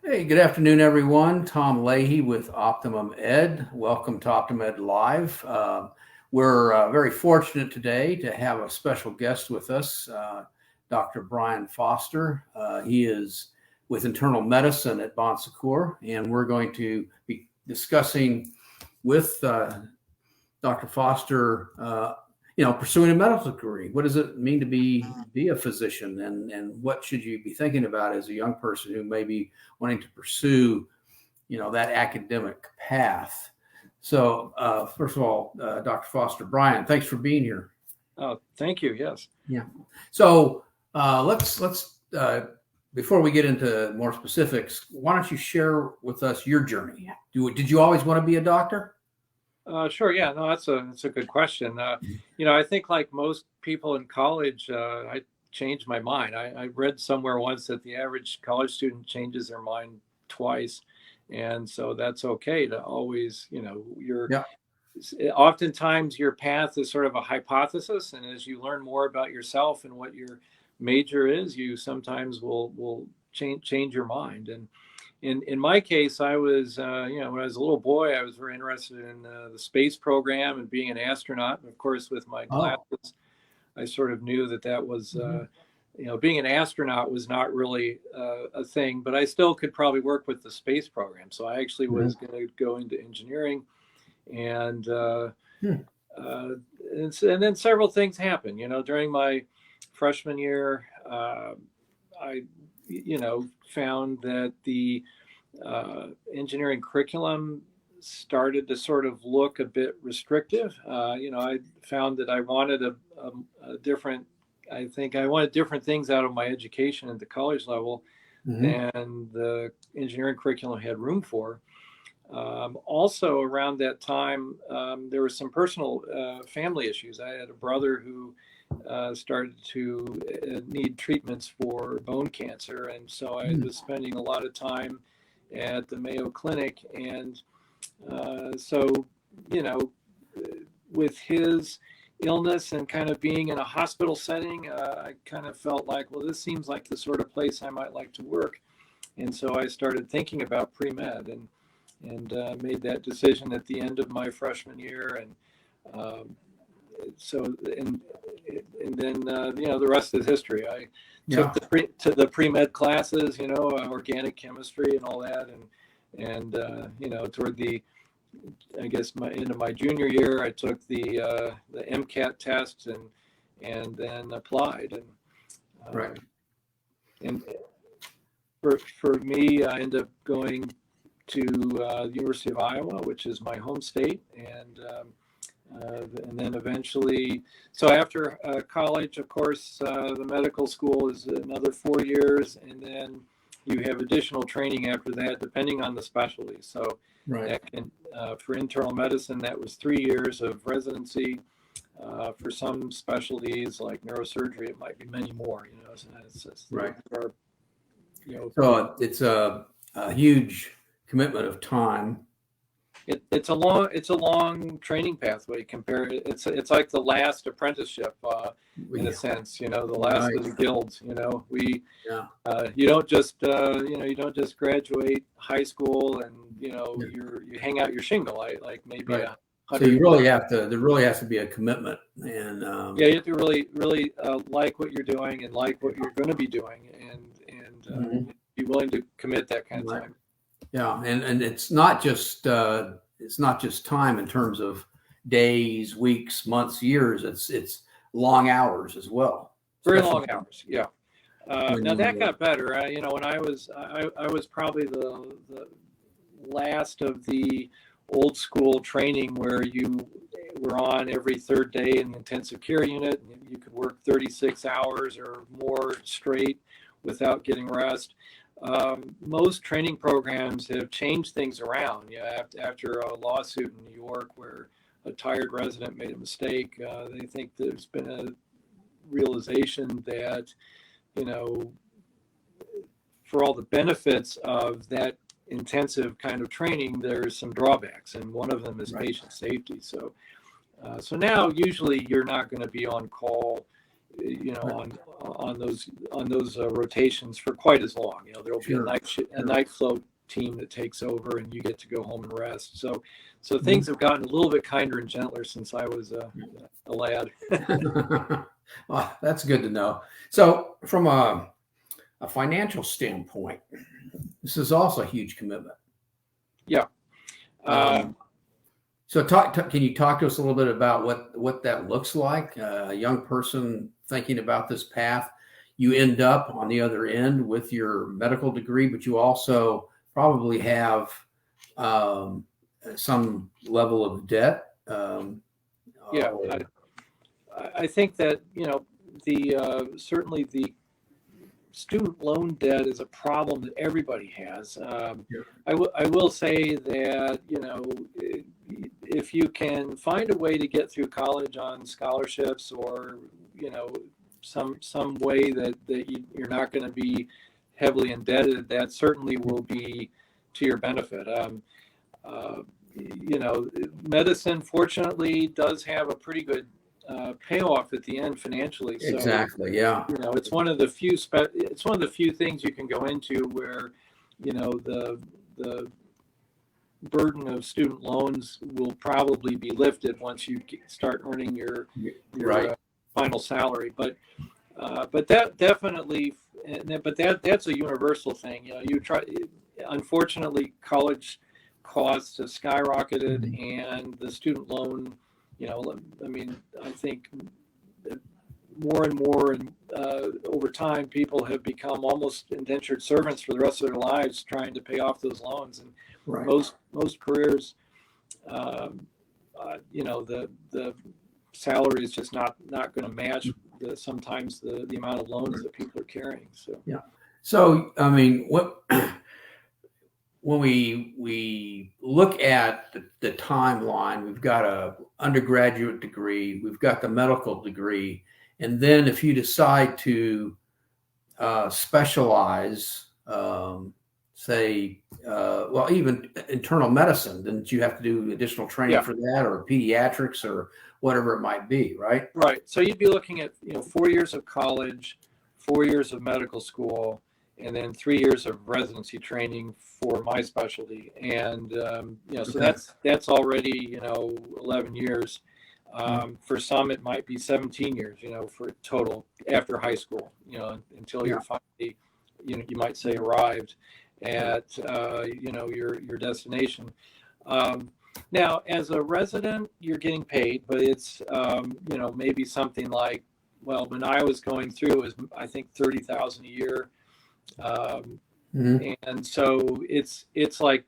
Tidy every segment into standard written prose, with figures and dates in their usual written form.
Hey, good afternoon, everyone. Tom Leahy with Optimum Ed. Welcome to Optimum Ed Live. We're very fortunate today to have a special guest with us, Dr. Brian Foster. He is with internal medicine at Bon Secours, and we're going to be discussing with Dr. Foster, pursuing a medical degree. What does it mean to be a physician, and what should you be thinking about as a young person who may be wanting to pursue, that academic path? So, first of all, Dr. Foster, Brian, thanks for being here. Oh, thank you. Yes. Yeah. So let's before we get into more specifics, why don't you share with us your journey? Did you always want to be a doctor? Sure. Yeah. No, that's a good question. I think like most people in college, I changed my mind. I read somewhere once that the average college student changes their mind twice, and so that's okay to always, Yeah. oftentimes your path is sort of a hypothesis, and as you learn more about yourself and what your major is, you sometimes will change your mind. And in my case, I was, when I was a little boy, I was very interested in the space program and being an astronaut. And of course, with my glasses, I sort of knew that was, being an astronaut was not really a thing, but I still could probably work with the space program. So I actually was going to go into engineering, and and then several things happened. During my freshman year, I found that the engineering curriculum started to sort of look a bit restrictive. I found that I wanted a different, I think I wanted different things out of my education at the college level than the engineering curriculum had room for. Also around that time, there were some personal family issues. I had a brother who started to need treatments for bone cancer. And so I was spending a lot of time at the Mayo Clinic. And with his illness and kind of being in a hospital setting, I kind of felt like, well, this seems like the sort of place I might like to work. And so I started thinking about pre-med and made that decision at the end of my freshman year. And then the rest is history. I took the pre-med classes, organic chemistry and all that, and toward the, I guess, end of my junior year, I took the MCAT test and then applied. Right. And for me, I ended up going to the University of Iowa, which is my home state, and then eventually, so after college, of course, the medical school is another 4 years, and then you have additional training after that, depending on the specialty. So that can, for internal medicine, that was 3 years of residency. For some specialties like neurosurgery, it might be many more. So so it's a huge commitment of time. It's a long training pathway. It's like the last apprenticeship in a sense. The last of the guilds. You don't just graduate high school and you hang out your shingle like maybe. So you really have to. There really has to be a commitment, and you have to really like what you're doing and like what you're going to be doing, and be willing to commit that kind of time. Yeah, and it's not just time in terms of days, weeks, months, years. It's long hours as well. Very long hours. Yeah. Now that got better. When I was probably the last of the old school training where you were on every third day in the intensive care unit. And you could work 36 hours or more straight without getting rest. Most training programs have changed things around. After a lawsuit in New York where a tired resident made a mistake, they think there's been a realization that, for all the benefits of that intensive kind of training, there's some drawbacks, and one of them is patient safety. So now usually you're not going to be on call on those rotations for quite as long. There'll be Sure. a night float team that takes over, and you get to go home and rest. So things have gotten a little bit kinder and gentler since I was a lad. Well, that's good to know. So, from a financial standpoint, this is also a huge commitment. Yeah. So, can you talk to us a little bit about what that looks like? A young person thinking about this path, you end up on the other end with your medical degree, but you also probably have some level of debt. Yeah, I think that certainly the student loan debt is a problem that everybody has. I will say that if you can find a way to get through college on scholarships, or some way that you're not going to be heavily indebted, that certainly will be to your benefit. Medicine fortunately does have a pretty good payoff at the end financially. So, exactly. Yeah. it's one of the few things you can go into where the burden of student loans will probably be lifted once you start earning your Right. final salary. But that definitely, that's a universal thing. Unfortunately, college costs have skyrocketed, and the student loan, I think more and more, and over time, people have become almost indentured servants for the rest of their lives trying to pay off those loans. And Right. most careers, the salary is just not going to match sometimes the amount of loans that people are carrying. So yeah. So when we look at the timeline, we've got a undergraduate degree, we've got the medical degree, and then if you decide to specialize, even internal medicine, then you have to do additional training for that, or pediatrics, or whatever it might be, right? Right. So you'd be looking at 4 years of college, 4 years of medical school, and then 3 years of residency training for my specialty. And so that's already 11 years. For some, it might be 17 years, for total after high school, until you're finally, you might say, arrived at your destination. Now, as a resident, you're getting paid, but it's maybe something like, well, when I was going through, it was, I think, $30,000 a year. And so it's like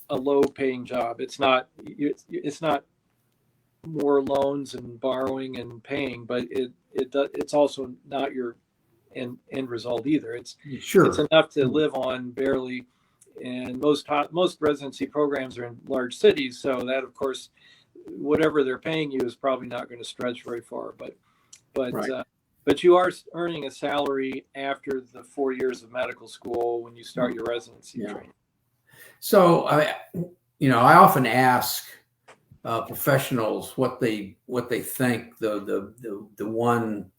a low paying job. It's not more loans and borrowing and paying, but it's also not your end result either. It's enough to live on barely. And most residency programs are in large cities, so that, of course, whatever they're paying you is probably not going to stretch very far. But you are earning a salary after the 4 years of medical school when you start your residency training. So I often ask professionals what they think the one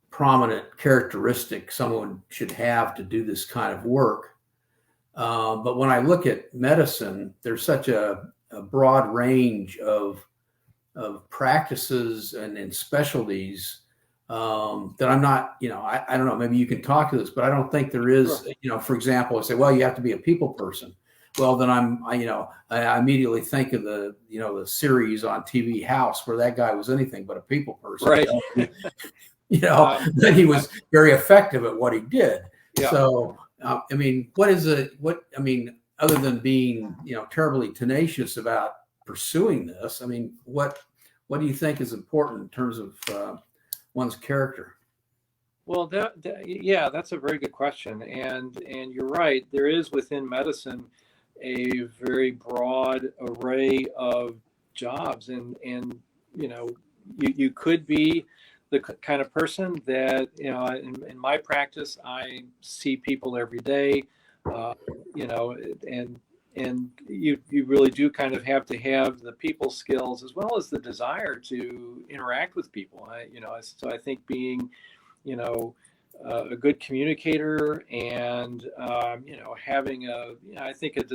prominent characteristic someone should have to do this kind of work. But when I look at medicine, there's such a broad range of practices and specialties that I'm not, I don't know, maybe you can talk to this, but I don't think there is, for example, I say, well, you have to be a people person. Well, then I immediately think of the series on TV House, where that guy was anything but a people person. Right. Then he was very effective at what he did. Yeah. So, other than being, terribly tenacious about pursuing this, what do you think is important in terms of one's character? Well, that's a very good question. And you're right. There is within medicine a very broad array of jobs, and you could be the kind of person that, in my practice, I see people every day, you really do kind of have to have the people skills as well as the desire to interact with people. So I think being, a good communicator and having I think a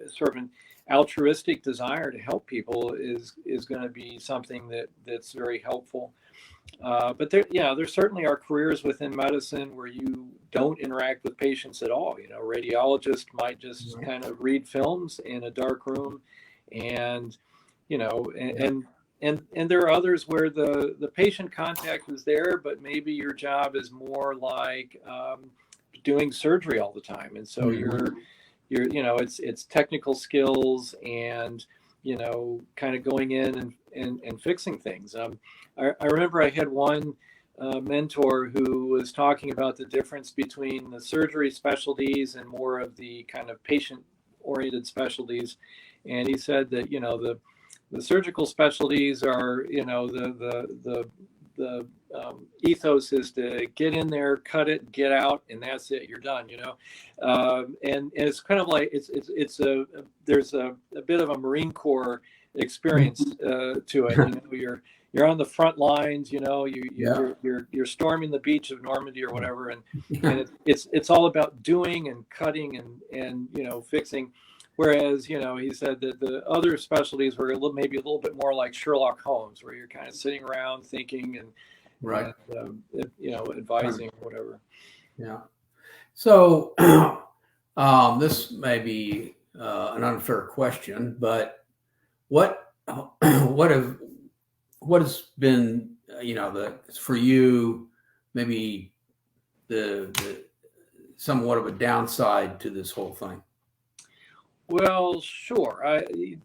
sort of an altruistic desire to help people is going to be something that's very helpful. But there certainly are careers within medicine where you don't interact with patients at all. Radiologists might just kind of read films in a dark room, and and there are others where the patient contact is there, but maybe your job is more like doing surgery all the time, and so you're it's technical skills and kind of going in and fixing things. I remember I had one mentor who was talking about the difference between the surgery specialties and more of the kind of patient-oriented specialties, and he said that the surgical specialties are the ethos is to get in there, cut it, get out, and that's it. You're done. And it's kind of like there's a bit of a Marine Corps experience to it. You're on the front lines. You're storming the beach of Normandy or whatever, and it's all about doing and cutting and fixing. Whereas, he said that the other specialties were maybe a little bit more like Sherlock Holmes, where you're kind of sitting around thinking and advising or whatever. Yeah. So this may be an unfair question, but what has been for you maybe the somewhat of a downside to this whole thing? Well, sure. And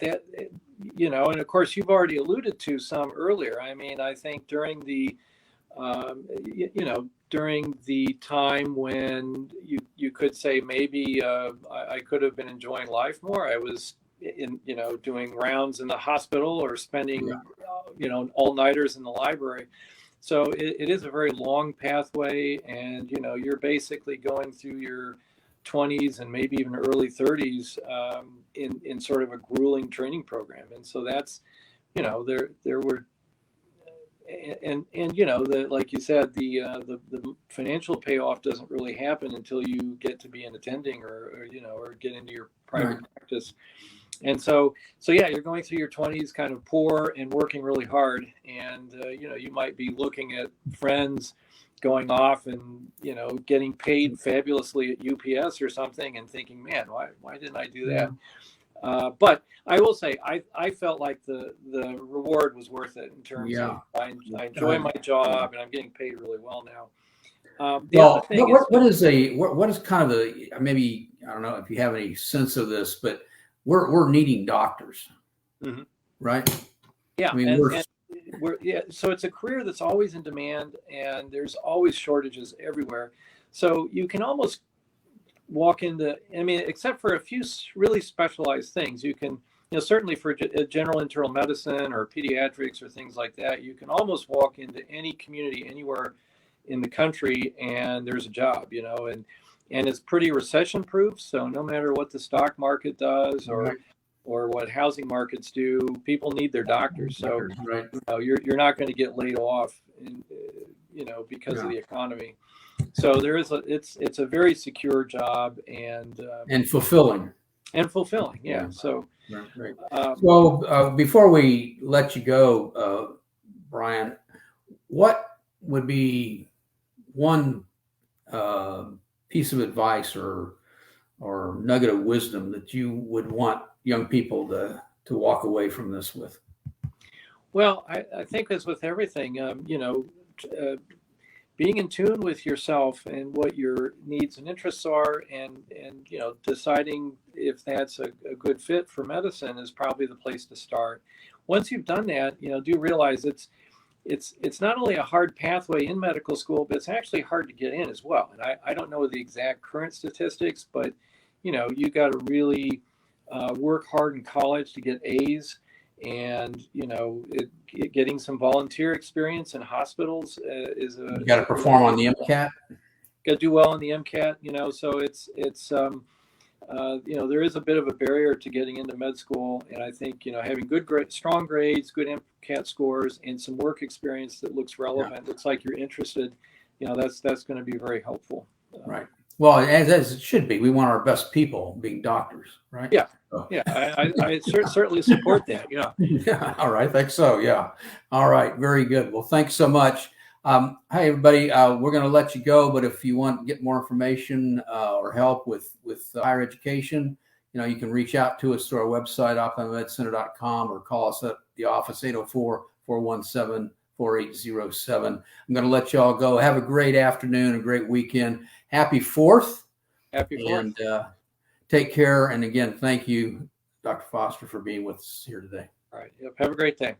of course, you've already alluded to some earlier. I mean, I think during the time when you could say maybe I could have been enjoying life more. I was doing rounds in the hospital or spending all-nighters in the library. So it is a very long pathway, and you're basically going through your 20s and maybe even early 30s in sort of a grueling training program. And so that's there were like you said, the financial payoff doesn't really happen until you get to be an attending or get into your private practice. And so you're going through your 20s kind of poor and working really hard, and you might be looking at friends going off and getting paid fabulously at UPS or something and thinking, man, why didn't I do that? But I will say I felt like the reward was worth it in terms of I enjoy my job and I'm getting paid really well now. What is kind of the, maybe, I don't know if you have any sense of this, but we're needing doctors, right? Yeah. I mean, so it's a career that's always in demand, and there's always shortages everywhere. So you can almost walk into, except for a few really specialized things, you can, certainly for general internal medicine or pediatrics or things like that, you can almost walk into any community anywhere in the country and there's a job, and it's pretty recession proof. So no matter what the stock market does or what housing markets do, people need their doctors. So you're not going to get laid off, because of the economy. So it's a very secure job and fulfilling. Yeah. So before we let you go, Brian, what would be one piece of advice or nugget of wisdom that you would want young people to walk away from this with? Well, I think as with everything, being in tune with yourself and what your needs and interests are, and deciding if that's a good fit for medicine is probably the place to start. Once you've done that, do realize it's not only a hard pathway in medical school, but it's actually hard to get in as well. And I don't know the exact current statistics, but you got to really work hard in college to get A's, and getting some volunteer experience in hospitals is you got to perform on the MCAT. Got to do well on the MCAT, so it's there is a bit of a barrier to getting into med school. And I think, having strong grades, good MCAT scores, and some work experience that looks relevant, looks like you're interested, that's going to be very helpful. Right. Well, as it should be. We want our best people being doctors, right? Yeah. So. Yeah. I certainly support that. Yeah. Yeah. All right. I think so. Yeah. All right. Very good. Well, thanks so much. Hey, everybody, we're going to let you go, but if you want to get more information or help with higher education, you can reach out to us through our website, optimumedcenter.com, or call us at the office, 804-417-4807. I'm going to let you all go. Have a great afternoon, a great weekend. Happy 4th. Happy 4th. And take care. And again, thank you, Dr. Foster, for being with us here today. All right. Yep. Have a great day.